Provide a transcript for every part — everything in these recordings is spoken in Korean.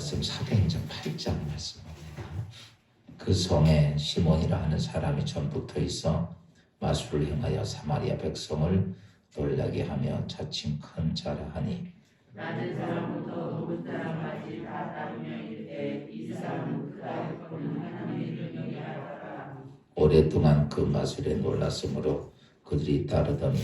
말씀 사도행전 8장 말씀입니다. 그 성에 시몬이라 하는 사람이 전부터 있어 마술을 행하여 사마리아 백성을 놀라게 하며 차츰 큰 자라하니 낮은 사람부터 높은 사람까지 다 따르며 이르되 이 사람은 그가 일컫는 하나님의 능력이 알아라. 오랫동안 그 마술에 놀랐으므로 그들이 따르더니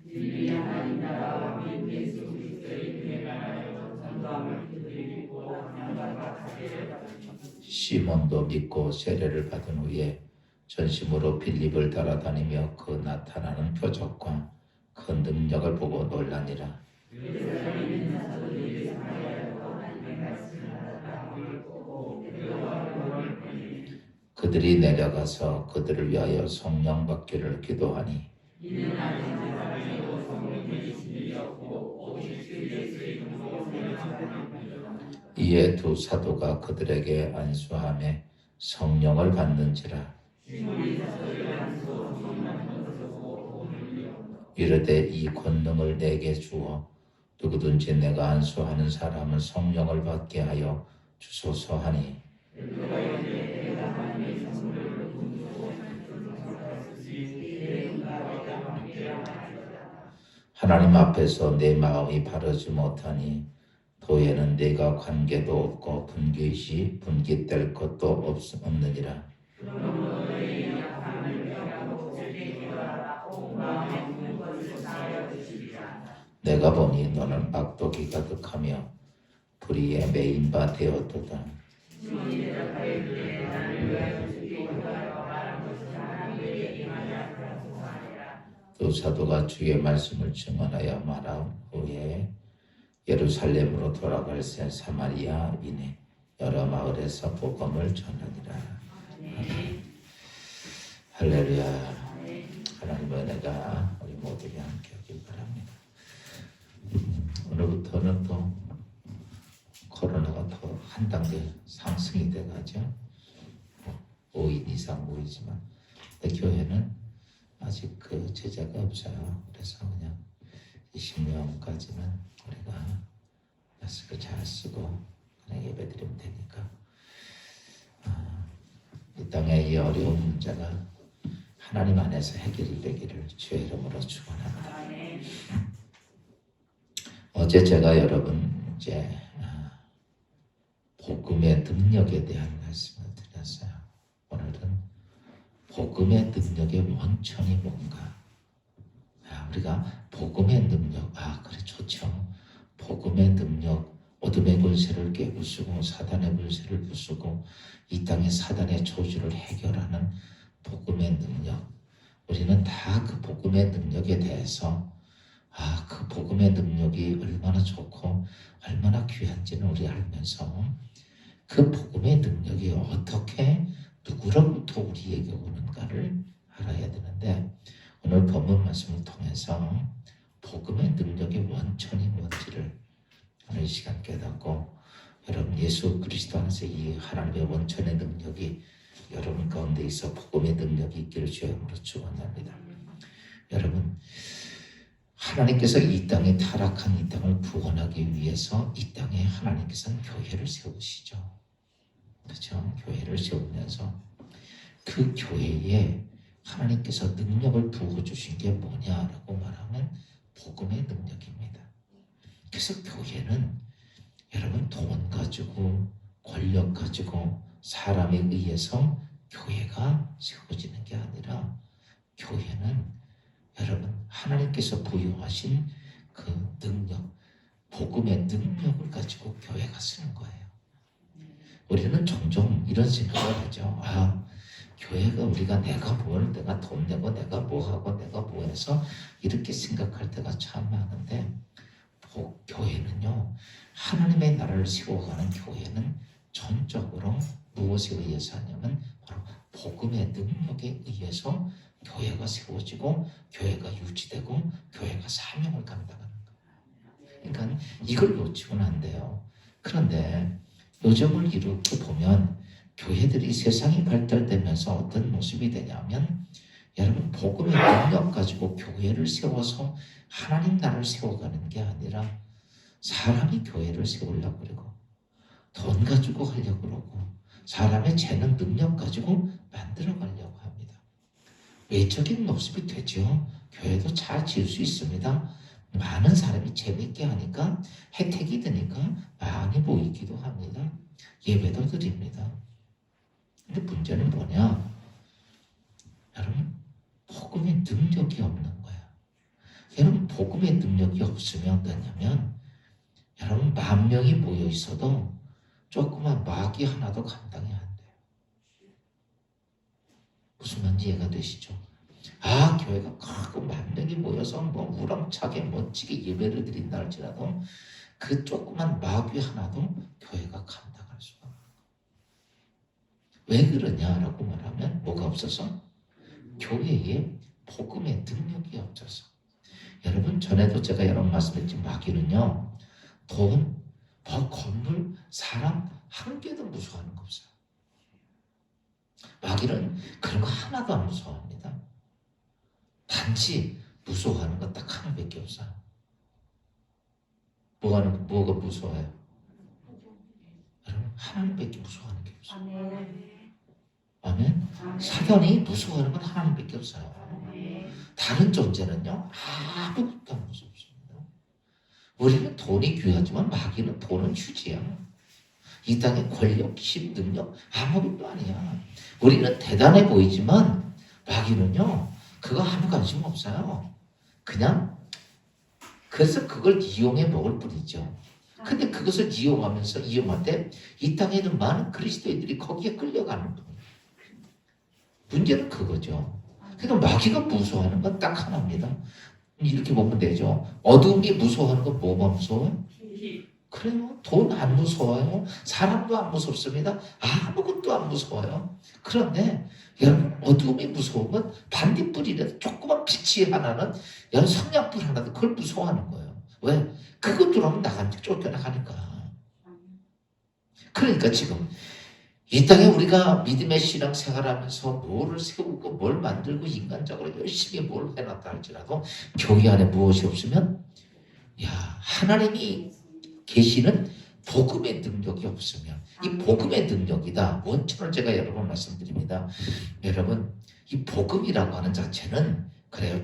너희 하나님 나라와 및 예수 그리스도의 이름에 관하여 전도함을 그들이 믿고 양반과 세례를 받으니 시몬도 믿고 세례를 받은 후에 전심으로 빌립을 따라다니며 그 나타나는 표적과 큰 능력을 보고 놀라니라. 예루살렘에 사도들이 사마리아로 하나님의 말씀을 하다가 보고 베드로와 요한을 보니 그들이 내려가서 그들을 위하여 성령 받기를 기도하니 이는 아직 사람이고 성령의 진리이 없고 오직 주 예수의 이름으로 세례받는 뿐이라. 이에 두 사도가 그들에게 안수하며 성령을 받는지라. 시몬이 사도를 안수고 성령 받으시고 오늘 이르되 이 권능을 내게 주어 누구든지 내가 안수하는 사람은 성령을 받게 하여 주소서 하니 하나님 앞에서 내 마음이 바르지 못하니 도에는 내가 관계도 없고 분깃될 것도 없느니라. 내가 보니 너는 악독이 가득하며 불의에 매인 바 되었도다. 또 사도가 주의 말씀을 증언하여 말한 후에 예루살렘으로 돌아갈새 사마리아인의 여러 마을에서 복음을 전하니라. 할렐루야. 하나님의 은혜가 우리 모두에게 함께 하길 바랍니다. 오늘부터는 또 코로나가 더 한 단계 상승이 돼가죠. 5인 이상 모이지만 근데 교회는 아직 그 제자가 없어요. 그래서 그냥 20명까지는 우리가 마스크 잘 쓰고 그냥 예배드리면 되니까 이 땅의 이 어려운 문제가 하나님 안에서 해결이 되기를 주의 이름으로 축원합니다. 어제 제가 여러분 이제 복음의 능력에 대한 말씀을 드렸어요. 오늘은 복음의 능력의 원천이 뭔가? 우리가 복음의 능력, 그래 좋죠. 복음의 능력, 어둠의 권세를 깨부수고 사단의 권세를 부수고 이 땅의 사단의 저주를 해결하는 복음의 능력. 우리는 다 그 복음의 능력에 대해서 그 복음의 능력이 얼마나 좋고 얼마나 귀한지는 우리 알면서 그 복음의 능력이 어떻게 누구로부터 우리에게 오는가를 알아야 되는데 오늘 본문 말씀을 통해서 복음의 능력의 원천이 뭔지를 오늘 이 시간 깨닫고 여러분 예수 그리스도 안에서 이 하나님의 원천의 능력이 여러분 가운데 있어 복음의 능력이 있기를 주의 이름으로 축원합니다. 여러분 하나님께서 이 땅에 타락한 이 땅을 구원하기 위해서 이 땅에 하나님께서는 교회를 세우시죠. 그렇죠? 교회를 세우면서 그 교회에 하나님께서 능력을 부어주신 게 뭐냐라고 말하면 복음의 능력입니다. 그래서 교회는 여러분 돈 가지고 권력 가지고 사람에 의해서 교회가 세워지는 게 아니라 교회는 여러분 하나님께서 부여하신 그 능력, 복음의 능력을 가지고 교회가 쓰는 거예요. 우리는 종종 이런 생각을 하죠. 교회가 우리가 내가 뭘 내가 돈 내고 내가 뭐 하고 내가 뭐 해서 이렇게 생각할 때가 참 많은데 교회는요 하나님의 나라를 세워가는 교회는 전적으로 무엇에 의해서 하냐면 바로 복음의 능력에 의해서 교회가 세워지고 교회가 유지되고 교회가 사명을 감당하는 거예요. 그러니까 이걸 놓치고는 안 돼요. 그런데 요즘을 이렇게 보면 교회들이 세상이 발달되면서 어떤 모습이 되냐면 여러분 복음의 능력 가지고 교회를 세워서 하나님 나라를 세워가는 게 아니라 사람이 교회를 세우려고 그러고 돈 가지고 하려고 그러고 사람의 재능 능력 가지고 만들어 가려고 합니다. 외적인 모습이 되죠. 교회도 잘 지을 수 있습니다. 많은 사람이 재밌게 하니까 혜택이 되니까 많이 모이기도 합니다. 예배도 드립니다. 근데 문제는 뭐냐? 여러분, 복음의 능력이 없는 거야. 여러분, 복음의 능력이 없으면 어떠냐면 여러분, 10,000명이 모여 있어도 조그만 마귀 하나도 감당이 안 돼요. 무슨 말인지 이해가 되시죠? 아, 교회가 크고 10,000명이 모여서 뭐 우렁차게 멋지게 예배를 드린다 할지라도 그 조그만 마귀 하나도 교회가 감당할 수가 없는 거예요. 왜 그러냐라고 말하면 뭐가 없어서? 교회에 복음의 능력이 없어서. 여러분, 전에도 제가 여러 번 말씀했지만 마귀는요, 돈, 건물, 사람 한 개도 무서워하는 거 없어요. 마귀는 그런 거 하나도 안 무서워합니다. 단지 무서워하는 거 딱 하나밖에 없어요. 뭐가 무서워요? 여러분, 하나님밖에 무서워하는 게 없어요. 아멘. 사단이 무서워하는 건 하나님밖에 없어요. 다른 존재는요, 아무것도 안 무섭습니다. 우리는 돈이 귀하지만 마귀는 돈은 휴지야. 이 땅의 권력, 힘, 능력 아무것도 아니야. 우리는 대단해 보이지만 마귀는요, 그거 아무 관심 없어요. 그냥 그래서 그걸 이용해 먹을 뿐이죠. 근데 그것을 이용할 때 이 땅에 있는 많은 그리스도인들이 거기에 끌려가는 거예요. 문제는 그거죠. 그러니까 마귀가 무서워하는 건 딱 하나입니다. 이렇게 보면 되죠. 어둠이 무서워하는 건 뭐가 무서워요? 그래요. 돈 안 무서워요. 사람도 안 무섭습니다. 아무것도 안 무서워요. 그런데 여러분, 어둠이 무서운 건 반딧불이라도 조그만 빛이 하나는 여러분, 성냥불 하나도 그걸 무서워하는 거예요. 왜? 그것 들어오면 쫓겨나가니까. 그러니까 지금 이 땅에 우리가 믿음의 신앙 생활하면서 뭐를 세우고 뭘 만들고 인간적으로 열심히 뭘 해놨다 할지라도 교회 안에 무엇이 없으면 하나님이 계시는 복음의 능력이 없으면 이 복음의 능력이다. 원천을 제가 여러 번 말씀드립니다. 여러분, 이 복음이라고 하는 자체는 그래요.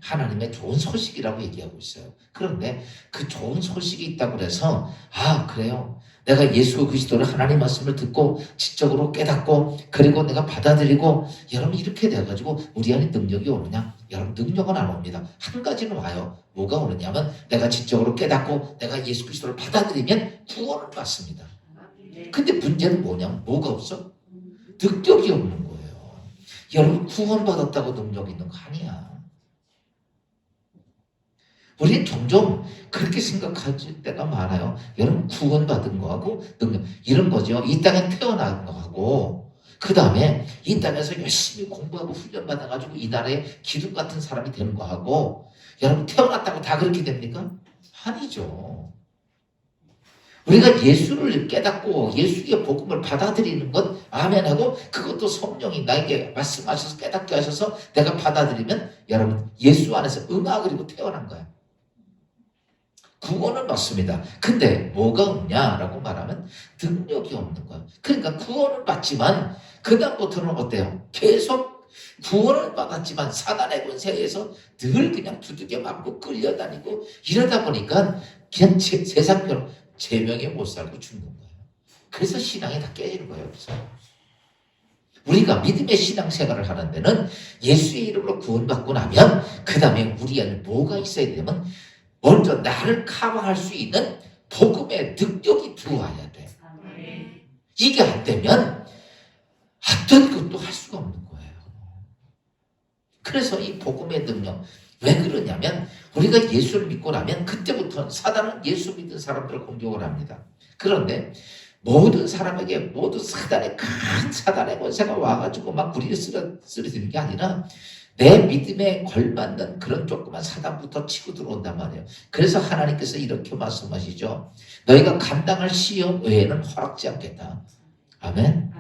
하나님의 좋은 소식이라고 얘기하고 있어요. 그런데 그 좋은 소식이 있다고 해서 그래요. 내가 예수 그리스도를 하나님 말씀을 듣고 지적으로 깨닫고 그리고 내가 받아들이고 여러분 이렇게 돼가지고 우리 안에 능력이 오느냐? 여러분 능력은 안 옵니다. 한 가지는 와요. 뭐가 오느냐면 내가 지적으로 깨닫고 내가 예수 그리스도를 받아들이면 구원을 받습니다. 근데 문제는 뭐냐면 뭐가 없어? 능력이 없는 거예요. 여러분 구원받았다고 능력 있는 거 아니야. 우리는 종종 그렇게 생각할 때가 많아요. 여러분 구원받은 거하고 능력 이런 거죠. 이 땅에 태어난 거하고 그 다음에 이 땅에서 열심히 공부하고 훈련받아가지고 이 나라의 기둥 같은 사람이 되는 거하고 여러분 태어났다고 다 그렇게 됩니까? 아니죠. 우리가 예수를 깨닫고 예수의 복음을 받아들이는 것 아멘하고 그것도 성령이 나에게 말씀하셔서 깨닫게 하셔서 내가 받아들이면 여러분 예수 안에서 그리고 태어난 거야. 구원은 받습니다. 근데 뭐가 없냐라고 말하면 능력이 없는 거야. 그러니까 구원은 받지만 그 다음부터는 어때요? 계속 구원을 받았지만 사단의 권세에서 늘 그냥 두들겨 맞고 끌려다니고 이러다 보니까 그냥 세상처럼 제명에 못 살고 죽는 거예요. 그래서 신앙이 다 깨지는 거예요. 그래서 우리가 믿음의 신앙생활을 하는 데는 예수의 이름으로 구원받고 나면 그 다음에 우리 안에 뭐가 있어야 되냐면 먼저 나를 커버할 수 있는 복음의 능력이 들어와야 돼. 이게 안 되면 어떤 것도 할 수가 없는 거예요. 그래서 이 복음의 능력 왜 그러냐면 우리가 예수를 믿고 나면 그때부터 사단은 예수 믿는 사람들을 공격을 합니다. 그런데 모든 사람에게 모든 큰 사단의 권세가 와가지고 막 우리를 쓰러뜨리는 게 아니라 내 믿음에 걸맞는 그런 조그만 사단부터 치고 들어온단 말이에요. 그래서 하나님께서 이렇게 말씀하시죠. 너희가 감당할 시험 외에는 허락지 않겠다. 아멘.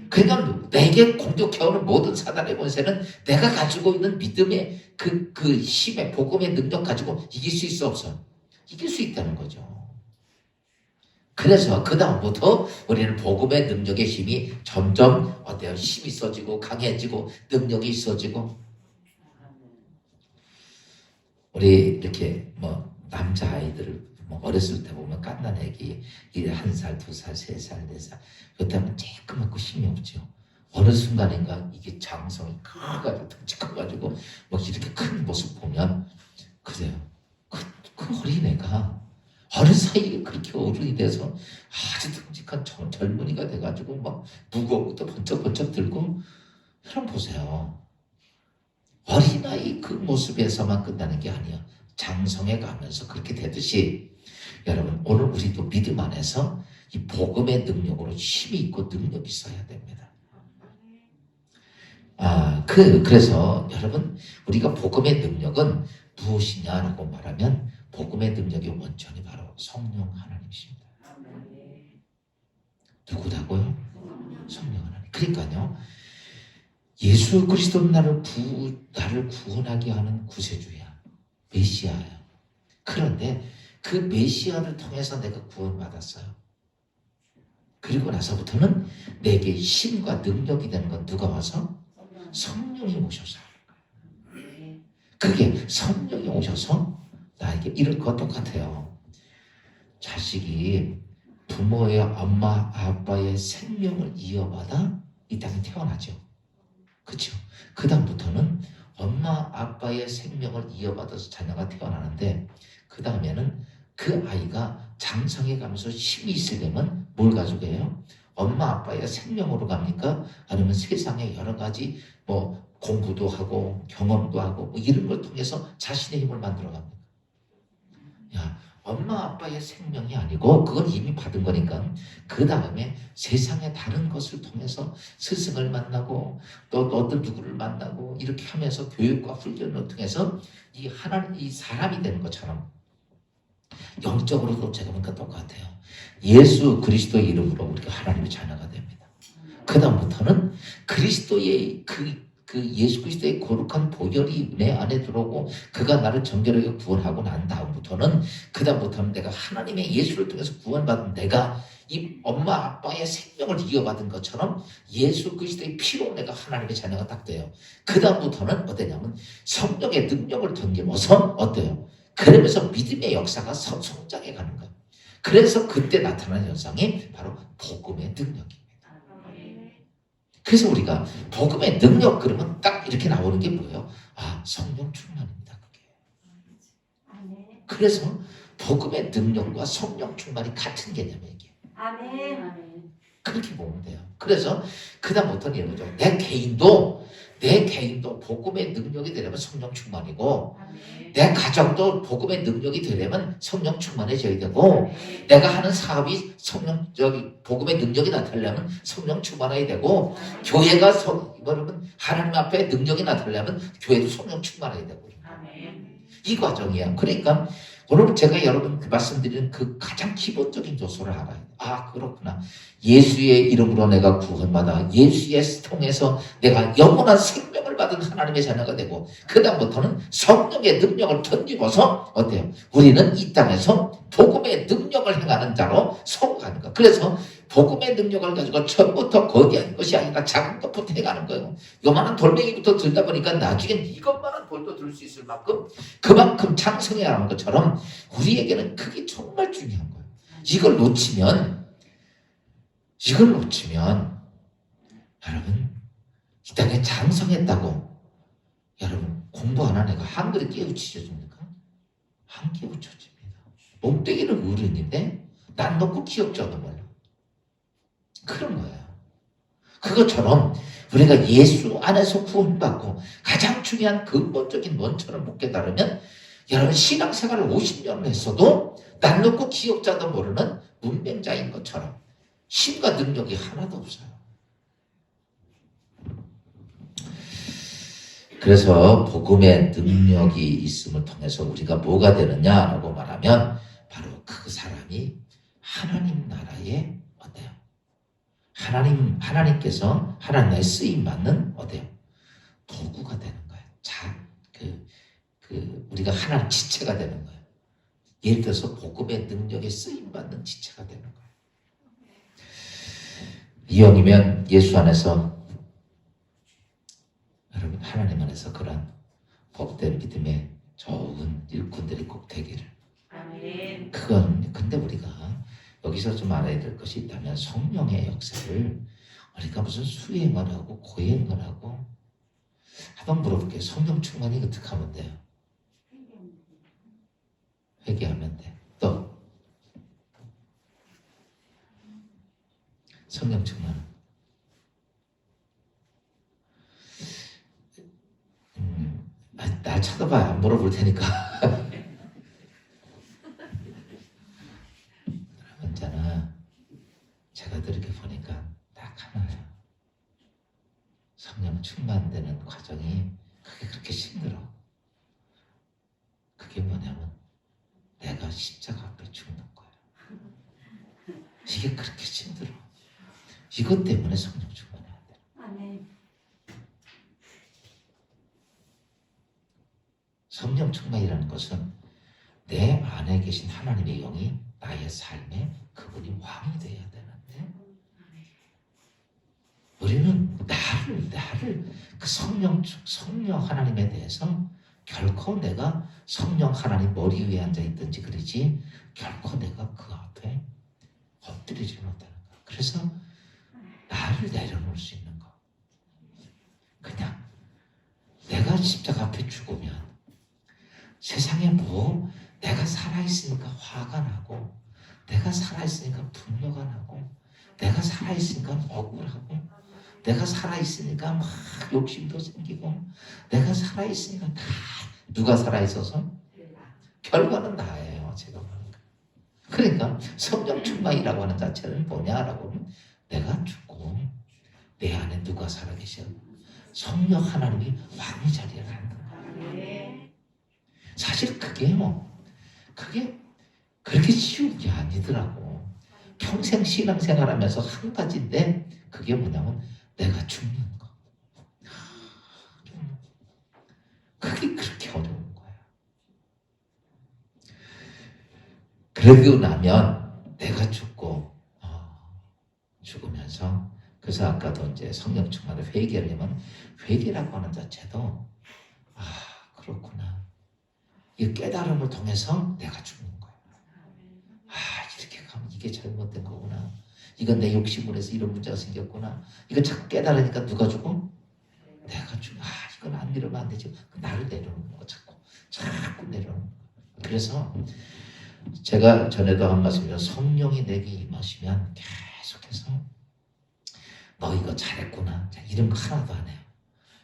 그러니까 내게 공격해오는 모든 사단의 권세는 내가 가지고 있는 믿음의 그 힘의 복음의 능력 가지고 이길 수 있어 없어? 이길 수 있다는 거죠. 그래서 그 다음부터 우리는 복음의 능력의 힘이 점점 어때요? 힘이 있어지고 강해지고 능력이 있어지고. 우리 이렇게 뭐 남자 아이들을 뭐 어렸을 때 보면 갓난 애기 1살, 2살, 3살, 4살 그때 하면 쬐끄맣고 힘이 없죠. 어느 순간인가 이게 장성이 커가지고 덩치 커가지고 뭐 이렇게 큰 모습 보면 그래요. 그 어린애가 어느 사이에 그렇게 어른이 돼서 아주 듬직한 젊은이가 돼가지고 막 무거운 것도 번쩍번쩍 들고. 여러분 보세요. 어린아이 그 모습에서만 끝나는 게 아니야. 장성해 가면서 그렇게 되듯이 여러분 오늘 우리도 믿음 안에서 이 복음의 능력으로 힘이 있고 능력이 있어야 됩니다. 그래서 여러분 우리가 복음의 능력은 무엇이냐라고 말하면 복음의 능력의 원천이 바로 성령 하나님이십니다. 누구라고요? 성령 하나님. 그러니까요. 예수 그리스도는 나를 구원하게 하는 구세주야. 메시아야. 그런데 그 메시아를 통해서 내가 구원받았어요. 그리고 나서부터는 내게 힘과 능력이 되는 건 누가 와서? 성령이 오셔서 하는 거예요. 그게 성령이 오셔서 나에게 이럴 것 똑같아요. 자식이 부모의 엄마 아빠의 생명을 이어받아 이 땅에 태어나죠. 그렇죠. 그 다음부터는 엄마 아빠의 생명을 이어받아서 자녀가 태어나는데 그 다음에는 그 아이가 장성해 가면서 힘이 있으려면 뭘 가지고 해요? 엄마 아빠의 생명으로 갑니까? 아니면 세상에 여러 가지 뭐 공부도 하고 경험도 하고 뭐 이런 걸 통해서 자신의 힘을 만들어 갑니까? 야, 엄마 아빠의 생명이 아니고 그건 이미 받은 거니까 그 다음에 세상의 다른 것을 통해서 스승을 만나고 또 어떤 누구를 만나고 이렇게 하면서 교육과 훈련을 통해서 이 사람이 되는 것처럼 영적으로도 제가 보니까 똑같아요. 예수 그리스도의 이름으로 우리가 하나님의 자녀가 됩니다. 그 다음부터는 그리스도의 그 예수 그리스도의 거룩한 보혈이 내 안에 들어오고 그가 나를 정결하게 구원하고 난 다음부터는 그 다음부터는 내가 하나님의 예수를 통해서 구원받은 내가 이 엄마 아빠의 생명을 이어받은 것처럼 예수 그리스도의 피로 내가 하나님의 자녀가 딱 돼요. 그 다음부터는 어떠냐면 성령의 능력을 던지면서 어때요? 그러면서 믿음의 역사가 성장해 가는 거예요. 그래서 그때 나타나는 현상이 바로 복음의 능력입니다. 그래서 우리가 복음의 능력 그러면 딱 이렇게 나오는 게 뭐예요? 성령 충만입니다. 그게. 그래서 복음의 능력과 성령 충만이 같은 개념이에요. 아멘. 그렇게 보면 돼요. 그래서 그 다음부터는 이런 거죠. 내 개인도 복음의 능력이 되려면 성령 충만이고 내 가정도 복음의 능력이 되려면 성령 충만해져야 되고 내가 하는 사업이 복음의 능력이 나타나려면 성령 충만해야 되고 교회가 여러분 하나님 앞에 능력이 나타나려면 교회도 성령 충만해야 되고 이 과정이에요. 그러니까 오늘 제가 여러분 말씀드리는 그 가장 기본적인 요소를 알아요. 그렇구나. 예수의 이름으로 내가 구원받아 예수의 통해서 내가 영원한 생명을 받은 하나님의 자녀가 되고 그 다음부터는 성령의 능력을 던지고서 어때요? 우리는 이 땅에서 복음의 능력을 행하는 자로 성공하는 거. 그래서 복음의 능력을 가지고 처음부터 거대한 것이 아니라 작은 것부터 행하는 거예요. 요만한 돌멩이부터 들다 보니까 나중엔 이것만한 돌도 들 수 있을 만큼 그만큼 장성해야 하는 것처럼 우리에게는 그게 정말 중요한 거예요. 이걸 놓치면 여러분 이 땅에 장성했다고 여러분 공부 안 하는 애가 한글에 깨우쳐집니까? 안 깨우쳐집니다. 몸뚱이는 어른인데 난 놓고 기억자도 몰라. 그런 거예요. 그것처럼 우리가 예수 안에서 구원받고 가장 중요한 근본적인 원천을 못 깨달으면 여러분 신앙생활을 50년을 했어도 난 놓고 기억자도 모르는 문맹자인 것처럼 힘과 능력이 하나도 없어요. 그래서 복음의 능력이 있음을 통해서 우리가 뭐가 되느냐라고 말하면 바로 그 사람이 하나님 나라의 어때요? 하나님께서 하나님의 쓰임 받는 어때요? 도구가 되는 거예요. 우리가 하나님 지체가 되는 거예요. 예를 들어서 복음의 능력에 쓰임 받는 지체가 되는 거예요. 이왕이면 예수 안에서, 여러분 하나님 안에서 그런 복된 믿음의 좋은 일꾼들이 꼭 되기를. 아멘. 그건 근데 우리가 여기서 좀 알아야 될 것이 있다면 성령의 역사를 우리가 무슨 수행을 하고 고행을 하고 한번 물어볼게요. 성령 충만이 어떻게 하면 돼요? 회개하면 돼. 또 성령 충만은 날 쳐다봐야 안 물어볼 테니까. 문제는 제가 이렇게 보니까 딱 하나예요. 성령 충만되는 과정이 그게 그렇게 힘들어. 그게 뭐냐면 내가 십자가 앞에 죽는 거야. 이게 그렇게 힘들어. 이것 때문에 성령 충만해야 돼. 아멘. 성령 충만이라는 것은 내 안에 계신 하나님의 영이 나의 삶에 그분이 왕이 되어야 되는데 우리는 나를 그 성령 하나님에 대해서 결코 내가 성령 하나님 머리 위에 앉아 있든지 그러지 결코 내가 그 앞에 엎드리지 못하는 거야. 그래서 나를 내려놓을 수 있는 거. 그냥 내가 십자가 앞에 죽으면 세상에 뭐 내가 살아있으니까 화가 나고 내가 살아있으니까 분노가 나고 내가 살아있으니까 억울하고 내가 살아있으니까 막 욕심도 생기고 내가 살아있으니까 다 누가 살아있어서? 결과는 나예요. 제가 보는 거. 그러니까 성령 충만이라고 하는 자체는 뭐냐라고 하면 내가 죽고 내 안에 누가 살아계셔? 성령 하나님이 왕의 자리에 앉는 거예요. 사실 그게 그렇게 쉬운 게 아니더라고. 평생 신앙생활하면서 한 가지인데 그게 뭐냐면 내가 죽는 거. 그게 그렇게 어려운 거야. 그러고 나면 내가 죽으면서 그래서 아까도 이제 성령 충만을 회개를 하면 회개라고 하는 자체도 그렇구나. 이 깨달음을 통해서 내가 죽는 거야. 이렇게 가면 이게 잘못된 거구나. 이건 내 욕심으로 해서 이런 문제가 생겼구나. 이거 자꾸 깨달으니까 누가 죽어? 내가 죽어. 이건 안 이러면 안 되지. 나를 내려놓는 거 자꾸 내려놓는 거. 그래서 제가 전에도 한 말씀이요. 성령이 내게 임하시면 계속해서 너 이거 잘했구나. 이런 거 하나도 안 해요.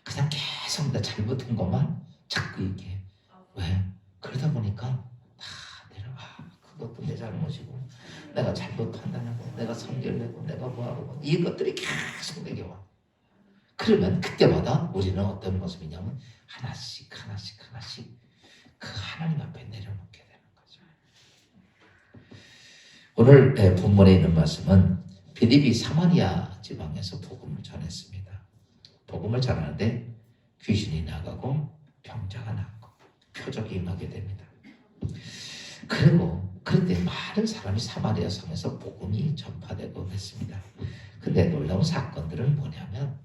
그냥 계속 나 잘못한 것만 자꾸 얘기해. 왜? 그러다 보니까 다 내려와. 그것도 내 잘못이고 내가 잘못 판단하고 내가 성결되고 내가 뭐하고 이것들이 계속 내게 와. 그러면 그때마다 우리는 어떤 모습이냐면 하나씩 그 하나님 앞에 내려놓게 되는 거죠. 오늘 본문에 있는 말씀은 빌립이 사마리아 지방에서 복음을 전했습니다. 복음을 전하는데 귀신이 나가고 병자가 낫고 표적이 임하게 됩니다. 그런데 많은 사람이 사마리아 성에서 복음이 전파되고 했습니다. 근데 놀라운 사건들은 뭐냐면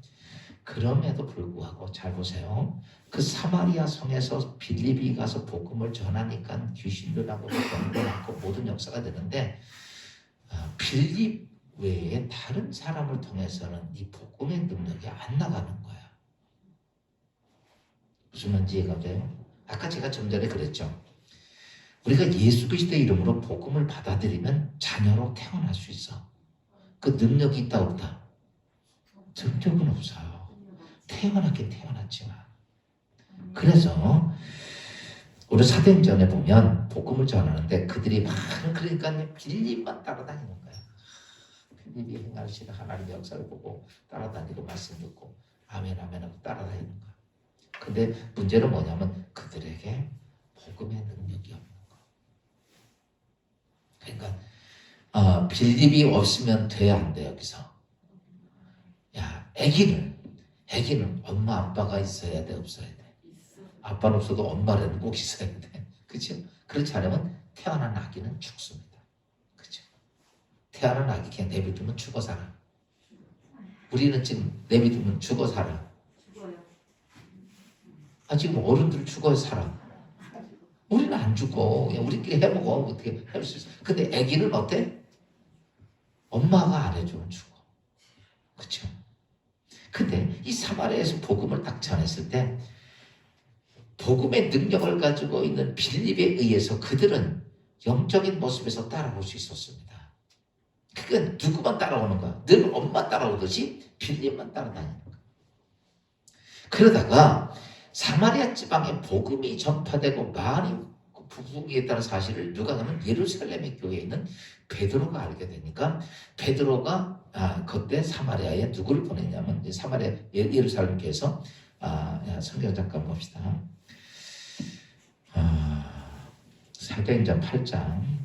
그럼에도 불구하고 잘 보세요. 그 사마리아 성에서 빌립이 가서 복음을 전하니까 귀신도 나고 병도 낫고 모든 역사가 되는데 빌립 외에 다른 사람을 통해서는 이 복음의 능력이 안 나가는 거야. 무슨 말인지 이해가 돼요? 아까 제가 좀 전에 그랬죠. 우리가 예수 그리스도의 이름으로 복음을 받아들이면 자녀로 태어날 수 있어. 그 능력이 있다 없다? 능력은 없어요. 태어났긴 태어났지만. 그래서 우리 사도행전에 보면 복음을 전하는데 그들이 그러니까 빌립만 따라다니는 거야. 빌립이 행하시는 하나님의 역사를 보고 따라다니고 말씀 듣고 아멘 하고 따라다니는 거야. 근데 문제는 뭐냐면 그들에게 복음의 능력이 없는 거. 그러니까 빌립이 없으면 돼야 안 돼. 여기서 애기는 엄마 아빠가 있어야 돼 없어야 돼? 아빠는 없어도 엄마라는 꼭 있어야 돼. 그렇죠? 그렇지 않으면 태어난 아기는 죽습니다. 그렇죠? 태어난 아기 그냥 내버려두면 죽어 살아. 우리는 지금 내비두면 죽어 살아. 지금 어른들 죽어 살아. 우리는 안 죽어. 그냥 우리끼리 해먹어. 어떻게 할 수 있어. 근데 아기는 어때? 엄마가 안 해주면 죽어. 그렇죠? 근데 이 사마리아에서 복음을 딱 전했을 때 복음의 능력을 가지고 있는 빌립에 의해서 그들은 영적인 모습에서 따라올 수 있었습니다. 그건 누구만 따라오는 거야? 늘 엄마 따라오듯이 빌립만 따라다니는 거야. 그러다가 사마리아 지방에 복음이 전파되고 많이 부흥했다는 사실을 누가 하면 예루살렘의 교회에 있는 베드로가 알게 되니까 베드로가 그때 사마리아에 누구를 보냈냐면 사마리아 예루살렘 교회에서 성경 잠깐 봅시다. 사도행전 8장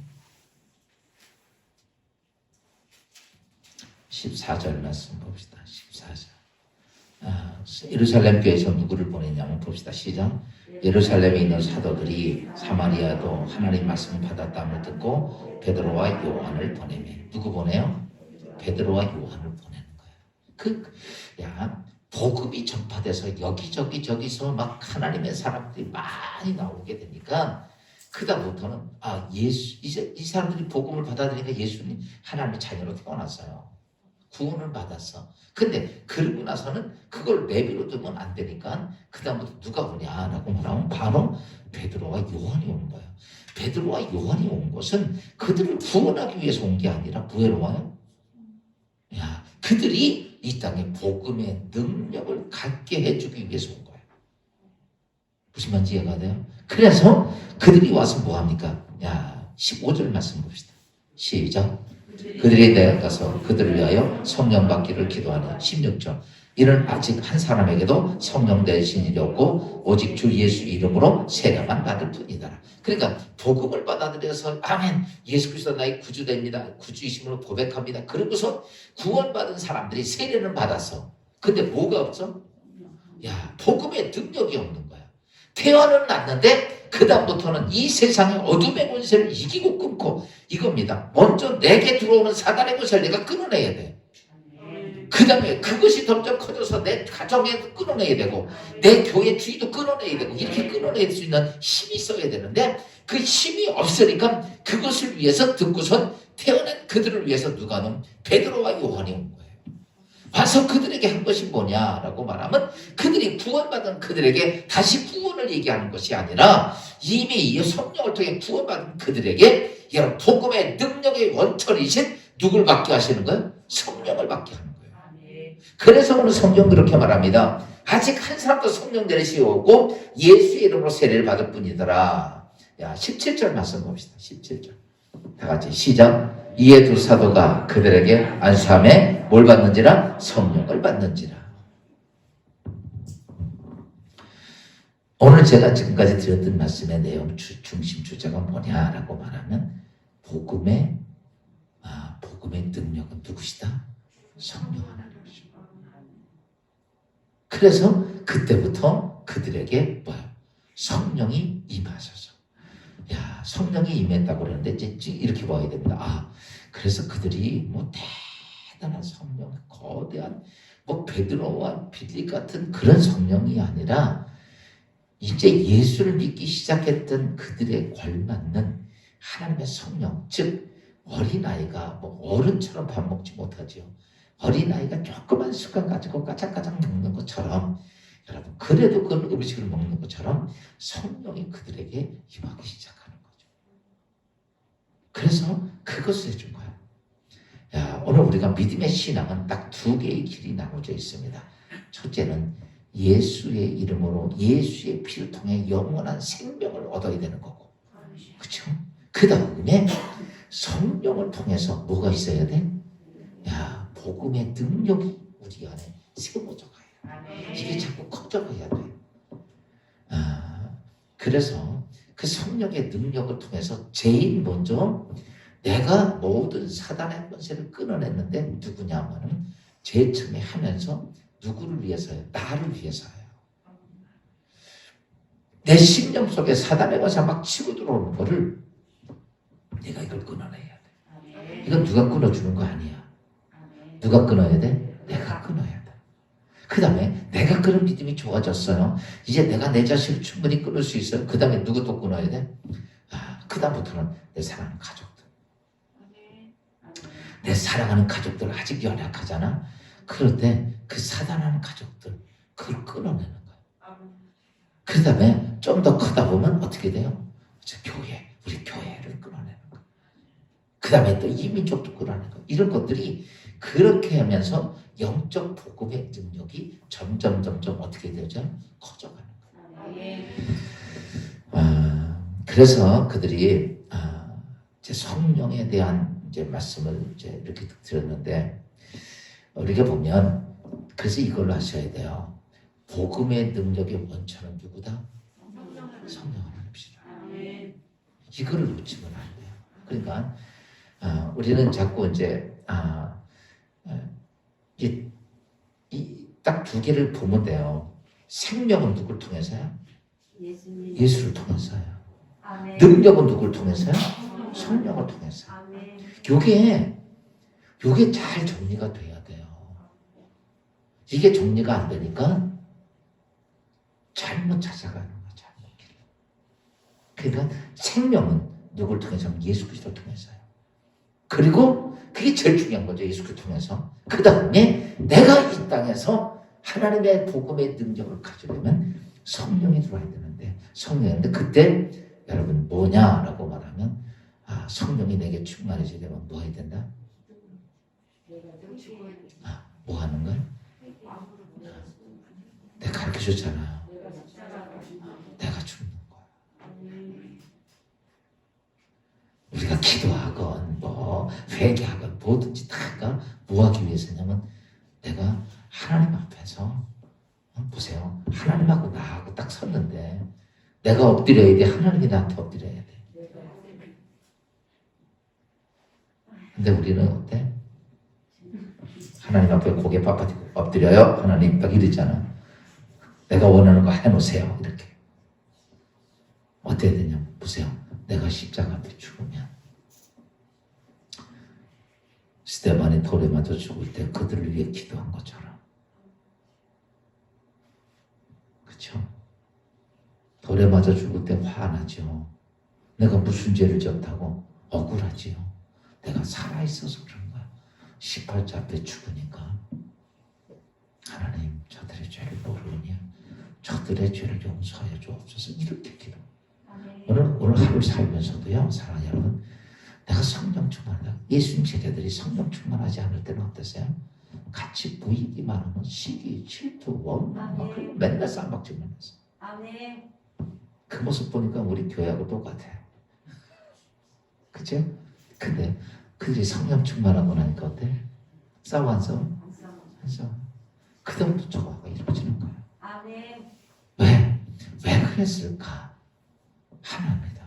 14절 말씀 봅시다. 14절. 예루살렘 교회에서 누구를 보냈냐면 봅시다. 시작. 예루살렘에 있는 사도들이 사마리아도 하나님 말씀을 받았다함을 듣고 베드로와 요한을 보내매. 누구 보내요? 베드로와 요한을 보내는 거예요. 복음이 전파돼서 여기저기 저기서 막 하나님의 사람들이 많이 나오게 되니까 그다음부터는 예수 이 사람들이 복음을 받아들이니까 예수님 하나님의 자녀로 태어났어요. 구원을 받았어. 근데 그러고 나서는 그걸 내비로 두면 안 되니까 그다음부터 누가 오냐라고 말하면 바로 베드로와 요한이 온 거예요. 베드로와 요한이 온 것은 그들을 구원하기 위해서 온 게 아니라 뭐하러 와요? 그들이 이 땅에 복음의 능력을 갖게 해주기 위해서 온 거예요. 무슨 말인지 이해가 돼요? 그래서 그들이 와서 뭐합니까? 15절 말씀 봅시다. 시작. 그들이 내가서 그들을 위하여 성령 받기를 기도하니 16절. 이는 아직 한 사람에게도 성령 내신 일이 없고 오직 주 예수 이름으로 세례만 받을 뿐이다. 그러니까 복음을 받아들여서 아멘 예수 그리스도 나의 구주됩니다. 구주이심으로 고백합니다. 그러고서 구원받은 사람들이 세례는 받았어. 근데 뭐가 없어? 복음의 능력이 없는 거야. 태어는 났는데 그 다음부터는 이 세상의 어둠의 권세를 이기고 끊고 이겁니다. 먼저 내게 들어오는 사단의 것을 내가 끊어내야 돼. 그 다음에 그것이 점점 커져서 내 가정에도 끊어내야 되고 내 교회 주위도 끊어내야 되고 이렇게 끊어낼 수 있는 힘이 있어야 되는데 그 힘이 없으니까 그것을 위해서 듣고선 태어난 그들을 위해서 누가 는 베드로와 요한이 온 거예요. 와서 그들에게 한 것이 뭐냐라고 말하면 그들이 구원받은 그들에게 다시 구원을 얘기하는 것이 아니라 이미 이 성령을 통해 구원받은 그들에게 여러분 복음의 능력의 원천이신 누굴 받게 하시는 거예요? 성령을 받게 하는 거예요. 그래서 오늘 성경 그렇게 말합니다. 아직 한 사람도 성령 내리시오고 예수의 이름으로 세례를 받을 뿐이더라. 17절 말씀 봅시다. 17절 다 같이 시작. 이에 두 사도가 그들에게 안수함에 뭘 받는지라? 성령을 받는지라. 오늘 제가 지금까지 드렸던 말씀의 내용 중심 주제가 뭐냐라고 말하면 복음의 능력은 누구시다? 성령 하나님이시다. 그래서 그때부터 그들에게 성령이 임하셔서 성령이 임했다고 그러는데 이제 이렇게 봐야 됩니다. 그래서 그들이 대단한 성령, 거대한 베드로와 빌립 같은 그런 성령이 아니라 이제 예수를 믿기 시작했던 그들에 걸맞는 하나님의 성령, 즉 어린아이가 어른처럼 밥 먹지 못하죠. 어린아이가 조그만 숟갈 가지고 까짝까짝 먹는 것처럼 여러분 그래도 그 음식을 먹는 것처럼 성령이 그들에게 임하기 시작하는 거죠. 그래서 그것을 해준 거야. 오늘 우리가 믿음의 신앙은 딱 두 개의 길이 나눠져 있습니다. 첫째는 예수의 이름으로 예수의 피를 통해 영원한 생명을 얻어야 되는 거고, 그렇죠? 그 다음에 성령을 통해서 뭐가 있어야 돼? 복음의 능력이 우리 안에 세워져 가요. 이게 자꾸 커져가야 돼. 그래서 그 성령의 능력을 통해서 제일 먼저 내가 모든 사단의 권세를 끊어냈는데 누구냐면은 제일 처음에 하면서 누구를 위해서요? 나를 위해서요. 내 심령 속에 사단의 권세가 막 치고 들어오는 거를 내가 이걸 끊어내야 돼. 이건 누가 끊어주는 거 아니야. 누가 끊어야 돼? 내가 끊어야 돼. 그 다음에 내가 그런 믿음이 좋아졌어요. 이제 내가 내 자신을 충분히 끊을 수 있어요. 그 다음에 누구 또 끊어야 돼? 그 다음부터는 내 사랑하는 가족들. 내 사랑하는 가족들 아직 연약하잖아. 그럴 때 그 사단하는 가족들 그걸 끊어내는 거야. 그 다음에 좀 더 크다 보면 어떻게 돼요? 교회, 우리 교회를 끊어내는 거야. 그 다음에 또 이민족도 끊어내는 거야. 이런 것들이 그렇게 하면서 영적 복음의 능력이 점점 어떻게 되죠? 커져가는 거예요. 그래서 그들이 이제 성령에 대한 이제 말씀을 이제 이렇게 드렸는데 우리가 보면 그래서 이걸로 하셔야 돼요. 복음의 능력의 원천은 누구다? 성령 하나님이시다. 이거를 놓치면 안 돼요. 그러니까 우리는 자꾸 이제 딱 두 개를 보면 돼요. 생명은 누굴 통해서요? 예수를 통해서요. 능력은 누굴 통해서요? 성령을 통해서. 요게 잘 정리가 돼야 돼요. 이게 정리가 안 되니까 잘못 찾아가는 거야. 잘못 길. 그러니까 생명은 누굴 통해서? 예수 그리스도를 통해서요. 그리고 그게 제일 중요한 거죠. 예수 그리스도를 통해서. 그 다음에 내가 이 땅에서 하나님의 복음의 능력을 가지려면 성령이 들어와야 되는데 성령인데 그때 여러분 뭐냐라고 말하면 성령이 내게 충만해지려면 뭐 해야 된다? 뭐 하는 거야? 내가 가르쳐줬잖아. 내가 죽는 거야. 우리가 기도하건 뭐 회개하건 뭐든지 다가 뭐 하기 위해서냐면 내가 하나님 앞에서 보세요. 하나님하고 나하고 딱 섰는데 내가 엎드려야 돼. 하나님이 나한테 엎드려야 돼. 근데 우리는 어때? 하나님 앞에 고개 빳빳이고 엎드려요. 하나님 딱 이러잖아. 내가 원하는 거 해놓으세요. 이렇게. 어떻게 되냐? 보세요. 내가 십자가 앞에 죽으면 스데반이 돌에 맞아 죽을 때 그들을 위해 기도한 것처럼 그렇죠? 돌에 맞아 죽을 때 화나죠. 내가 무슨 죄를 졌다고 억울하지요. 내가 살아있어서 그런 거야. 18자 앞에 죽으니까 하나님 저들의 죄를 모르느냐 저들의 죄를 용서하여 주옵소서 이렇게 기도. 오늘 하루 살면서도요 사랑하는 여러분 내가 성령 충만하다. 예수님 제자들이 성령 충만하지 않을 때는 어땠어요? 같이 부익이 많으면 시기, 질투, 원망 막 그리고 맨날 쌍박질만 했어. 그 모습 보니까 우리 교회하고 똑같아요. 그죠? 근데 그들이 성령 충만하고 나니까 어때? 싸워 안 싸워? 안 싸워. 그다음부터 저거가 이루어지는 거예요. 왜? 왜 그랬을까? 하나입니다.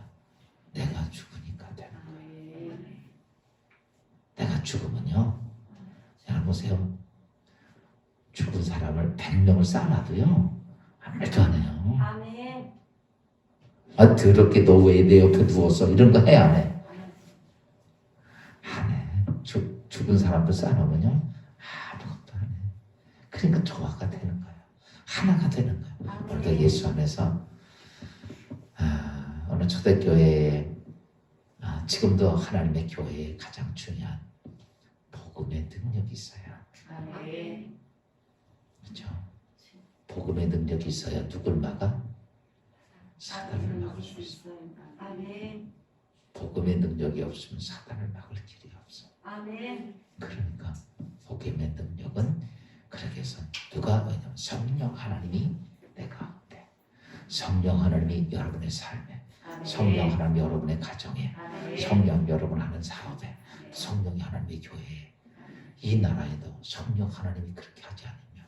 내가 죽으니까 되는 거예요. 내가 죽으면요. 여러분 보세요. 죽은 사람을 100명을 쌓아놔도요. 아무 말도 안 해요. 더럽게 너 왜 내 옆에 누웠어? 이런 거 해 안 해? 안 해. 죽은 사람들 쌓아놓으면요. 아무것도 안 해. 그러니까 조화가 되는 거예요. 하나가 되는 거예요. 오늘도 예수 안에서 오늘 초대교회에 지금도 하나님의 교회에 가장 중요한 복음의 능력이 있어요. 그렇죠? 복음의 능력이 있어야 누굴 막아? 사단을 막을 수 있어요. 복음의 능력이 없으면 사단을 막을 길이 없어. 그러니까 복음의 능력은 그렇게 해서 누가 왜냐면 성령 하나님이 내 가운데 성령 하나님이 여러분의 삶에 성령 하나님 여러분의 가정에 성령 여러분 하는 사업에 성령이 하나님의 교회에 이 나라에도 성령 하나님이 그렇게 하지 않으면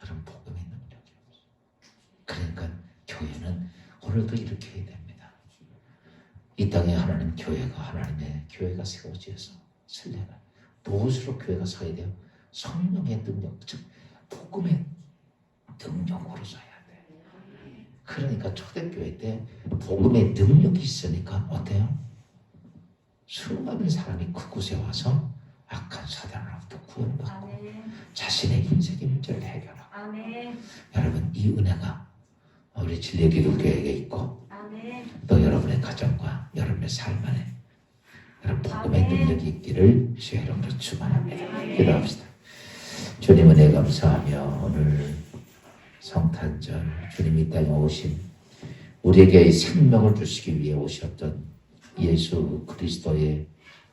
여러분 복음의 능력이 없어. 그러니까 교회는 오늘도 이렇게 해야 됩니다. 이 땅에 하나님 교회가 하나님의 교회가 세워져서 설레가 무엇으로 교회가 서야 돼요? 성령의 능력 즉 복음의 능력으로 서야 돼. 그러니까 초대교회 때 복음의 능력이 있으니까 어때요? 수많은 사람이 그곳에 와서 악한 사단으로부터 구원받고 아멘. 자신의 인생의 문제를 해결하고 아멘. 여러분 이 은혜가 우리 진리기독교에게 있고 아멘. 또 여러분의 가정과 여러분의 삶 안에 여러분 복음의 아멘. 능력이 있기를 주의 이름으로 축원합니다. 기도합시다. 주님 은혜 감사하며 오늘 성탄절 주님 이 땅에 오신 우리에게 생명을 주시기 위해 오셨던 예수 그리스도의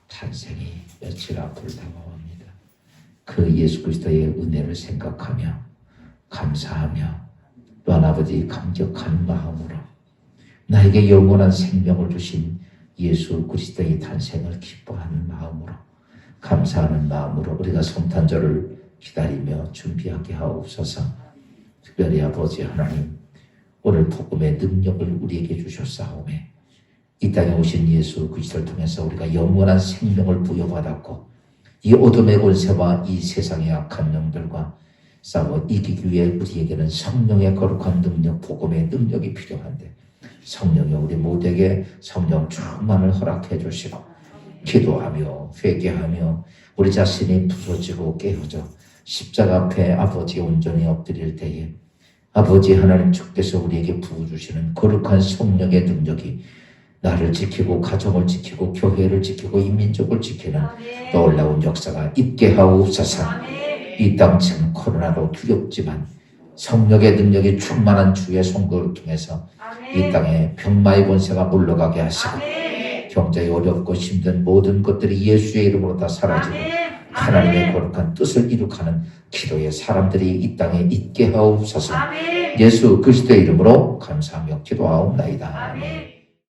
탄생이 며칠 앞으로 다가옵니다. 그 예수 그리스도의 은혜를 생각하며 감사하며 또한 아버지 감격한 마음으로 나에게 영원한 생명을 주신 예수 그리스도의 탄생을 기뻐하는 마음으로 감사하는 마음으로 우리가 성탄절을 기다리며 준비하게 하옵소서. 특별히 아버지 하나님 오늘 복음의 능력을 우리에게 주셨사오매 이 땅에 오신 예수 그리스도를 통해서 우리가 영원한 생명을 부여받았고 이 어둠의 권세와 이 세상의 악한 영들과 싸워 이기기 위해 우리에게는 성령의 거룩한 능력, 복음의 능력이 필요한데 성령이 우리 모두에게 성령 충만을 허락해 주시고 기도하며 회개하며 우리 자신이 부서지고 깨어져 십자가 앞에 아버지의 온전히 엎드릴 때에 아버지 하나님 주께서 우리에게 부어주시는 거룩한 성령의 능력이 나를 지키고 가정을 지키고 교회를 지키고 이 민족을 지키는 아멘. 놀라운 역사가 있게 하옵소서. 아멘. 이 땅참 코로나로 두렵지만 성령의 능력이 충만한 주의 성도를 통해서 이 아멘. 땅에 병마의 권세가 물러가게 하시고 아멘. 경제에 어렵고 힘든 모든 것들이 예수의 이름으로 다 사라지고 아멘. 하나님의 거룩한 뜻을 이룩하는 기도의 사람들이 이 땅에 있게 하옵소서. 아멘. 예수 그리스도의 이름으로 감사하며 기도하옵나이다. 아멘.